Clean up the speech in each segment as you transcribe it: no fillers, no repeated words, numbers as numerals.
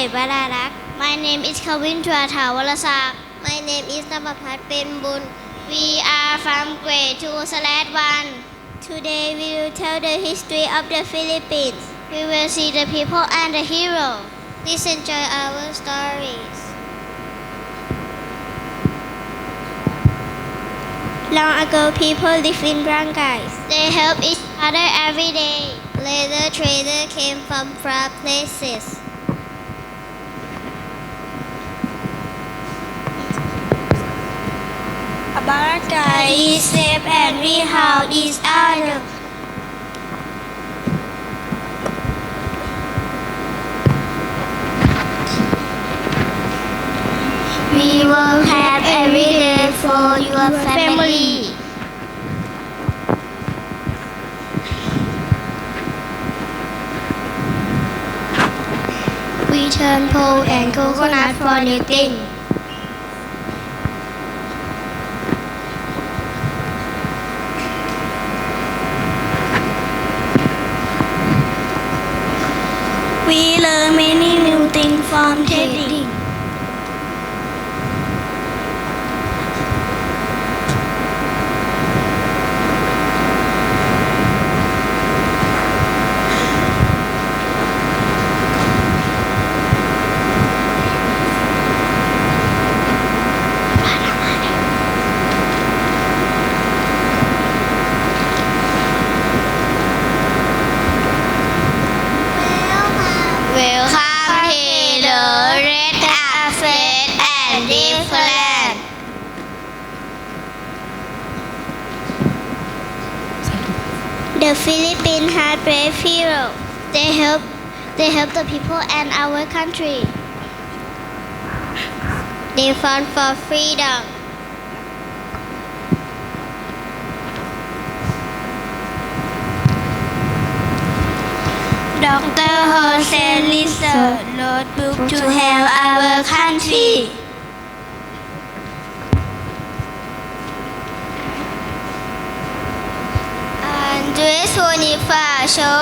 ษวรารักษ์ My name is Kavin Tuatawalasak My name is Namapat Penbun. We are from grade 2/1. Today we will tell the history of the Philippines. We will see the people and the hero. Please enjoy our stories. Long ago, people lived in barangays. They help each other every day. Later, traders came from far places. A barangay is safe and we help each other. We work hard every day for your family. We turn pole and coconut for knitting. We learn many new things from trading. Welcome to the Red Affairs and Different. The Philippines had brave heroes. They help the people and our country. They fought for freedom. Dr. Jose Rizal wrote book to help our country. Andres Bonifacio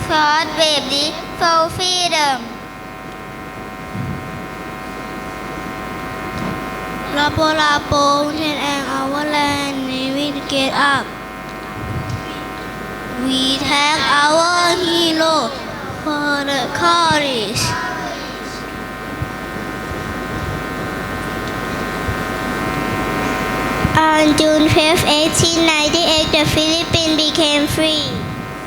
fought bravely for freedom. Lapu-Lapu and our land we get up. We thank our hero for the courage. On June 5, 1898, the Philippines became free.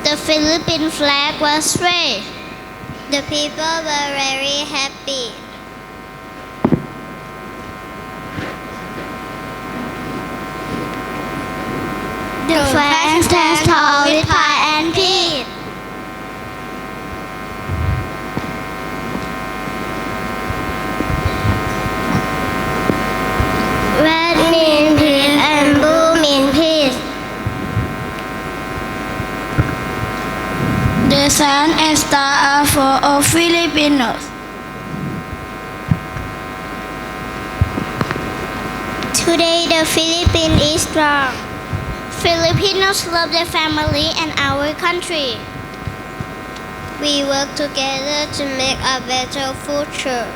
The Philippine flag was raised. The people were very happy. The flag stands tall with pride and peace. Red means peace and blue means peace. The sun and stars are for all Filipinos. Today the Philippines is strong. Filipinos love their family and our country. We work together to make a better future.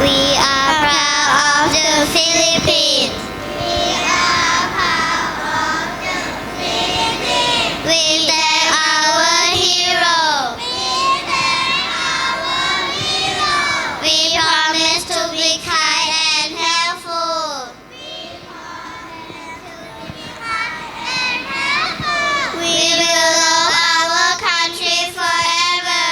We are proud of the Philippines. We are proud of the Philippines. We thank our hero. We promise to be kind and helpful. We will love our country forever.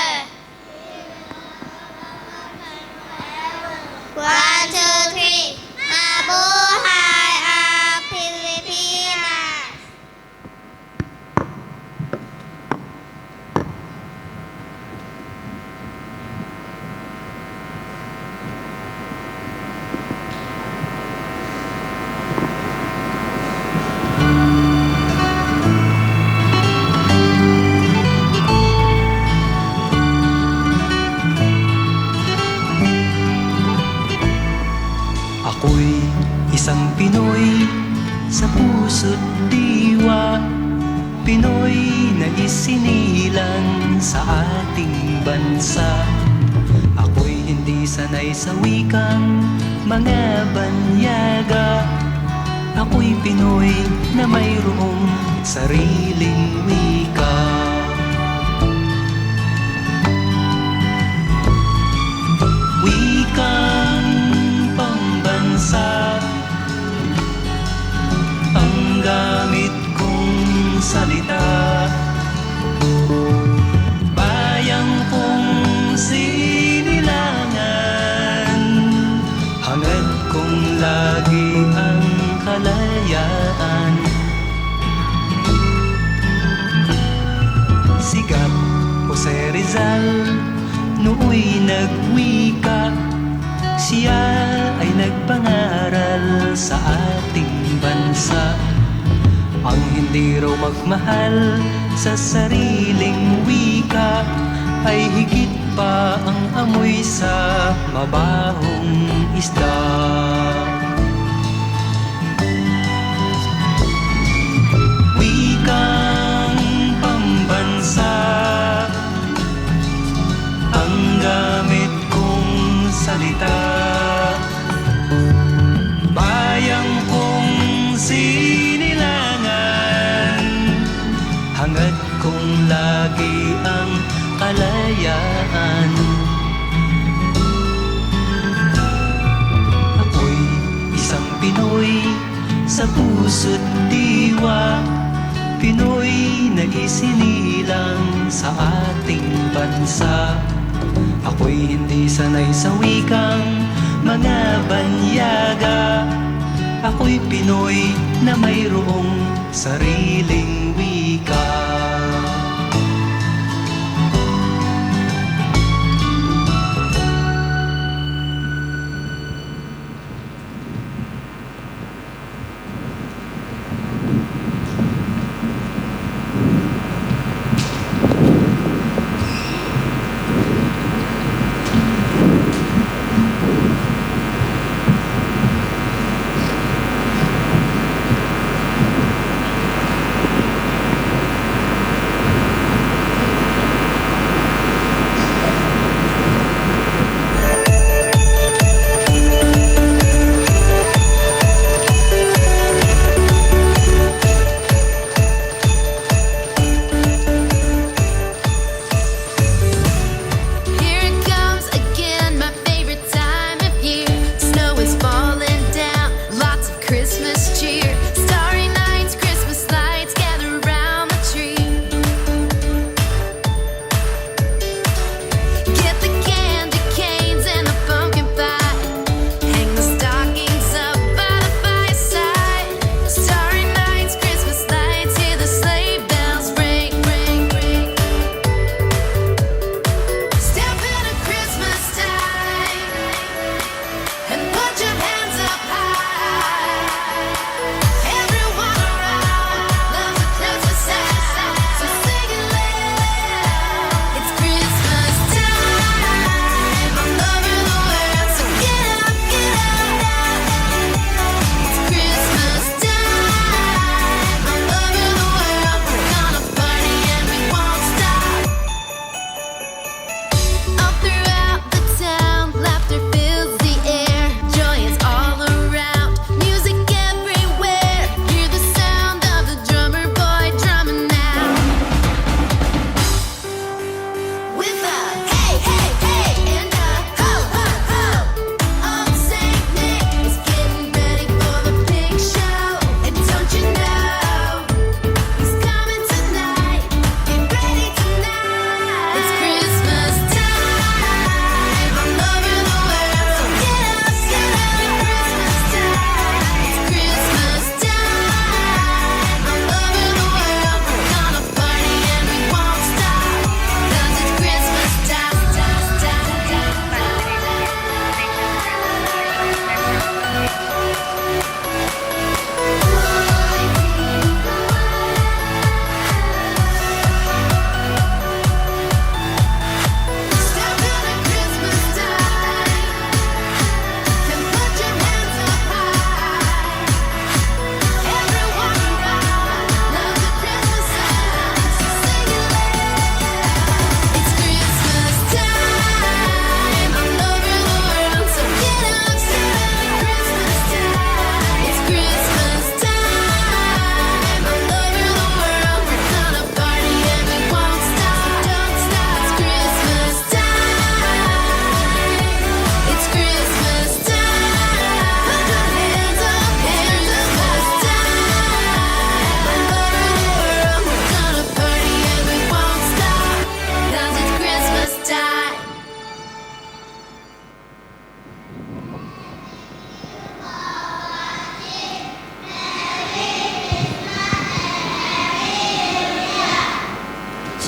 Ako'y isang Pinoy sa puso't diwa, Pinoy na isinilang sa ating bansa. Ako'y hindi sanay sa wikang mga banyaga, ako'y Pinoy na mayroong sariling wika. Wikang pambansa ang gamit kong salita, bayang kong sinilangan, hangad kong lagi ang kalayaan. Sigat Jose Rizal nooy nagwika, siya ay nagpangaral sa ating bansa. Ang hindi raw magmahal sa sariling wika ay higit pa ang amoy sa mabahong isda. Wikang pambansa ang gamit kong salita, bayang kong sinilangan, hangad kong lagi ang kalayaan. Ako'y isang Pinoy sa puso't diwa, Pinoy na isinilang sa ating bansa. Ako'y hindi sanay sa wikang mga banyaga, ako'y Pinoy na mayroong sariling wika.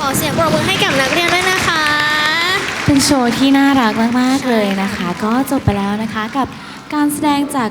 ขอเสียงปรบมือให้กับนักเรียนด้วยนะคะ เป็นโชว์ที่น่ารักมากๆเลยนะคะ ก็จบไปแล้วนะคะกับการแสดงจาก